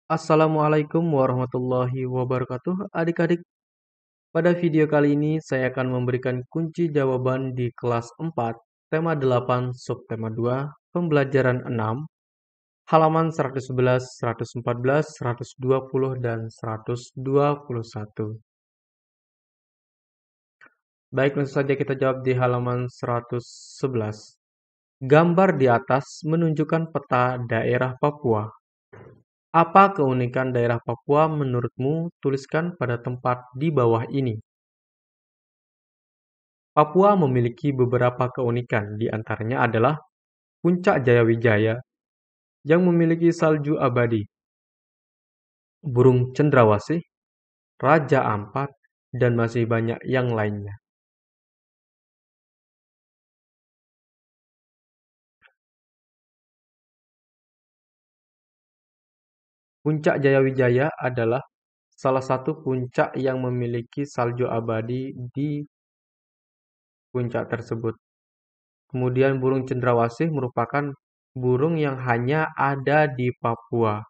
Assalamualaikum warahmatullahi wabarakatuh. Adik-adik, pada video kali ini saya akan memberikan kunci jawaban di kelas 4, tema 8, subtema 2, pembelajaran 6, halaman 111, 114, 120, dan 121. Baik, langsung saja kita jawab di halaman 111. Gambar di atas menunjukkan peta daerah Papua. Apa keunikan daerah Papua menurutmu? Tuliskan pada tempat di bawah ini. Papua memiliki beberapa keunikan, di antaranya adalah Puncak Jayawijaya yang memiliki salju abadi, burung cendrawasih, Raja Ampat, dan masih banyak yang lainnya. Puncak Jayawijaya adalah salah satu puncak yang memiliki salju abadi di puncak tersebut. Kemudian burung cendrawasih merupakan burung yang hanya ada di Papua.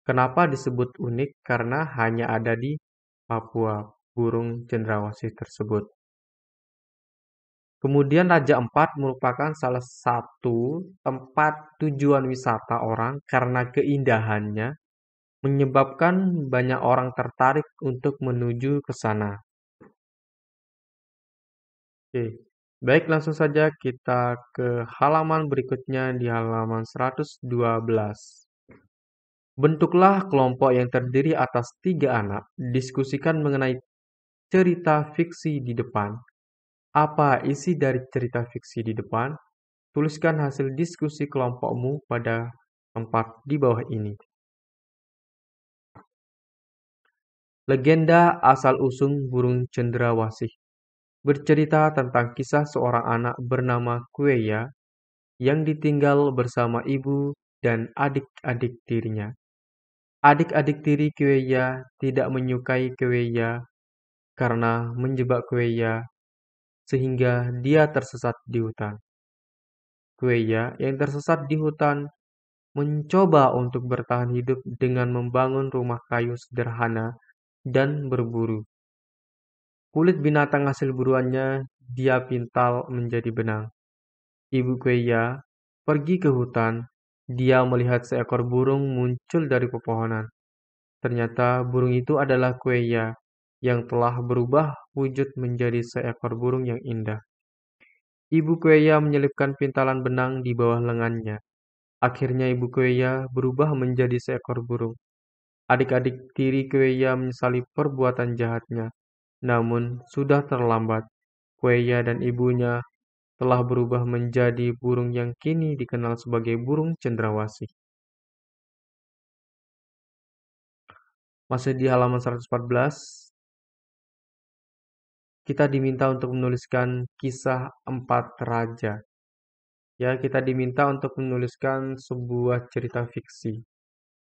Kenapa disebut unik? Karena hanya ada di Papua, burung cendrawasih tersebut. Kemudian Raja Ampat merupakan salah satu tempat tujuan wisata orang karena keindahannya menyebabkan banyak orang tertarik untuk menuju ke sana. Oke, baik langsung saja kita ke halaman berikutnya di halaman 112. Bentuklah kelompok yang terdiri atas 3 anak. Diskusikan mengenai cerita fiksi di depan. Apa isi dari cerita fiksi di depan? Tuliskan hasil diskusi kelompokmu pada tempat di bawah ini. Legenda asal-usul burung cendrawasih bercerita tentang kisah seorang anak bernama Kueya yang ditinggal bersama ibu dan adik-adik tirinya. Adik-adik tiri Kueya tidak menyukai Kueya karena menjebak Kueya sehingga dia tersesat di hutan. Kueya yang tersesat di hutan mencoba untuk bertahan hidup dengan membangun rumah kayu sederhana dan berburu. Kulit binatang hasil buruannya dia pintal menjadi benang. Ibu Kueya pergi ke hutan. Dia melihat seekor burung muncul dari pepohonan. Ternyata burung itu adalah Kueya yang telah berubah wujud menjadi seekor burung yang indah. Ibu Kueya menyelipkan pintalan benang di bawah lengannya. Akhirnya ibu Kueya berubah menjadi seekor burung. Adik-adik tiri Kueya menyesali perbuatan jahatnya. Namun, sudah terlambat. Kueya dan ibunya telah berubah menjadi burung yang kini dikenal sebagai burung cendrawasih. Masih di halaman 114, kita diminta untuk menuliskan kisah 4 raja. Ya, kita diminta untuk menuliskan sebuah cerita fiksi.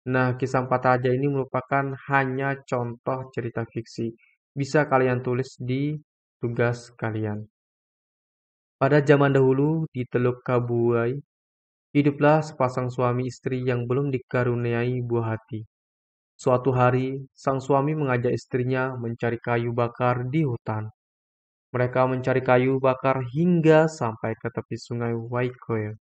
Nah, kisah 4 raja ini merupakan hanya contoh cerita fiksi. Bisa kalian tulis di tugas kalian. Pada zaman dahulu, di Teluk Kabuai, hiduplah sepasang suami istri yang belum dikaruniai buah hati. Suatu hari, sang suami mengajak istrinya mencari kayu bakar di hutan. Mereka mencari kayu bakar hingga sampai ke tepi sungai Waikoe.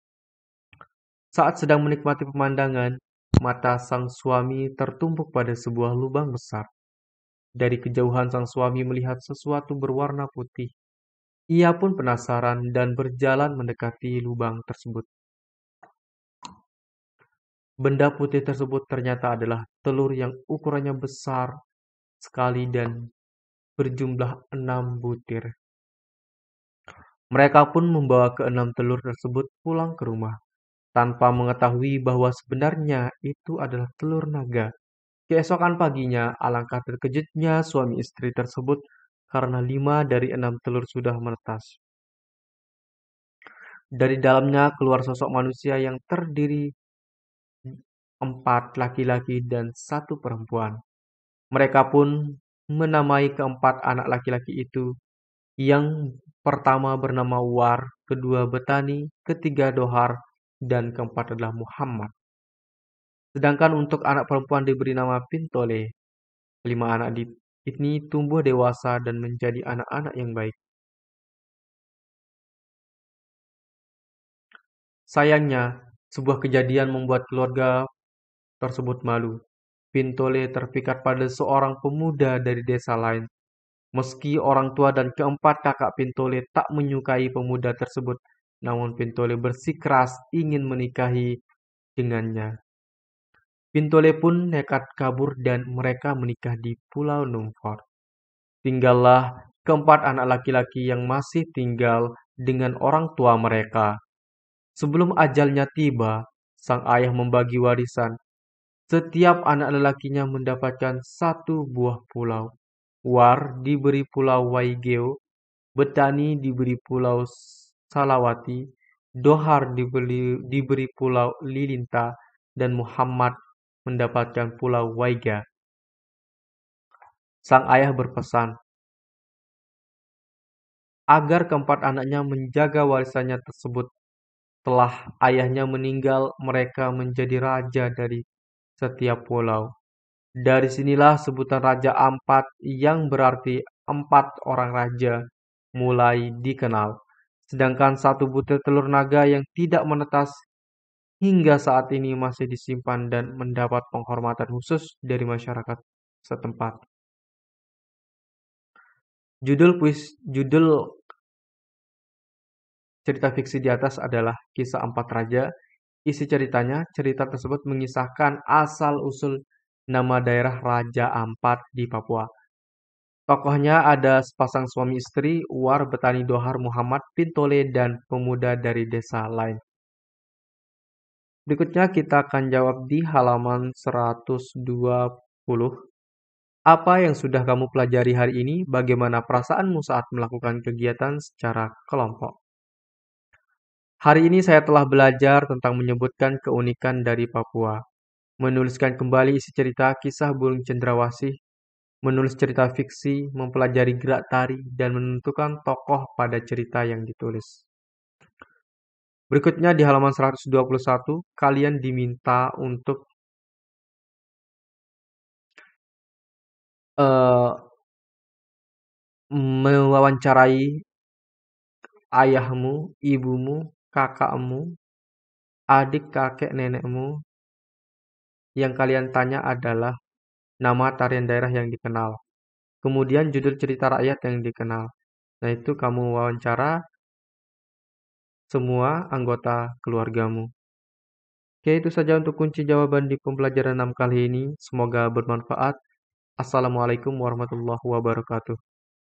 Saat sedang menikmati pemandangan, mata sang suami tertumpuk pada sebuah lubang besar. Dari kejauhan sang suami melihat sesuatu berwarna putih. Ia pun penasaran dan berjalan mendekati lubang tersebut. Benda putih tersebut ternyata adalah telur yang ukurannya besar sekali dan berjumlah 6 butir. Mereka pun membawa ke-6 telur tersebut pulang ke rumah, tanpa mengetahui bahwa sebenarnya itu adalah telur naga. Keesokan paginya, alangkah terkejutnya suami istri tersebut karena 5 dari 6 telur sudah menetas. Dari dalamnya keluar sosok manusia yang terdiri 4 laki-laki dan 1 perempuan. Mereka pun menamai keempat anak laki-laki itu. Yang pertama bernama War, kedua Betani, ketiga Dohar, dan keempat adalah Muhammad. Sedangkan untuk anak perempuan diberi nama Pintole. Kelima anak ini tumbuh dewasa dan menjadi anak-anak yang baik. Sayangnya, sebuah kejadian membuat keluarga tersebut malu. Pintole terpikat pada seorang pemuda dari desa lain. Meski orang tua dan keempat kakak Pintole tak menyukai pemuda tersebut, namun Pintole bersikeras ingin menikahi dengannya. Pintole pun nekat kabur dan mereka menikah di Pulau Numfor. Tinggallah keempat anak laki-laki yang masih tinggal dengan orang tua mereka. Sebelum ajalnya tiba, sang ayah membagi warisan. Setiap anak lelakinya mendapatkan satu buah pulau. War diberi Pulau Waigeo, Betani diberi Pulau Salawati, Dohar diberi Pulau Lilinta, dan Muhammad mendapatkan Pulau Waiga. Sang ayah berpesan agar keempat anaknya menjaga warisannya tersebut. Setelah ayahnya meninggal, mereka menjadi raja dari setiap pulau. Dari sinilah sebutan Raja Ampat yang berarti empat orang raja mulai dikenal. Sedangkan satu butir telur naga yang tidak menetas hingga saat ini masih disimpan dan mendapat penghormatan khusus dari masyarakat setempat. Judul cerita fiksi di atas adalah Kisah Empat Raja. Isi ceritanya, cerita tersebut mengisahkan asal-usul nama daerah Raja Ampat di Papua. Tokohnya ada sepasang suami istri, War, Betani, Dohar, Muhammad, Pintole, dan pemuda dari desa lain. Berikutnya kita akan jawab di halaman 120. Apa yang sudah kamu pelajari hari ini? Bagaimana perasaanmu saat melakukan kegiatan secara kelompok? Hari ini saya telah belajar tentang menyebutkan keunikan dari Papua, menuliskan kembali isi cerita kisah burung cendrawasih, menulis cerita fiksi, mempelajari gerak tari, dan menentukan tokoh pada cerita yang ditulis. Berikutnya di halaman 121, kalian diminta untuk eh, mewawancarai ayahmu, ibumu, kakakmu, adik kakek nenekmu. Yang kalian tanya adalah nama tarian daerah yang dikenal. Kemudian judul cerita rakyat yang dikenal. Nah, itu kamu wawancara semua anggota keluargamu. Oke, itu saja untuk kunci jawaban di pembelajaran 6 kali ini. Semoga bermanfaat. Assalamualaikum warahmatullahi wabarakatuh.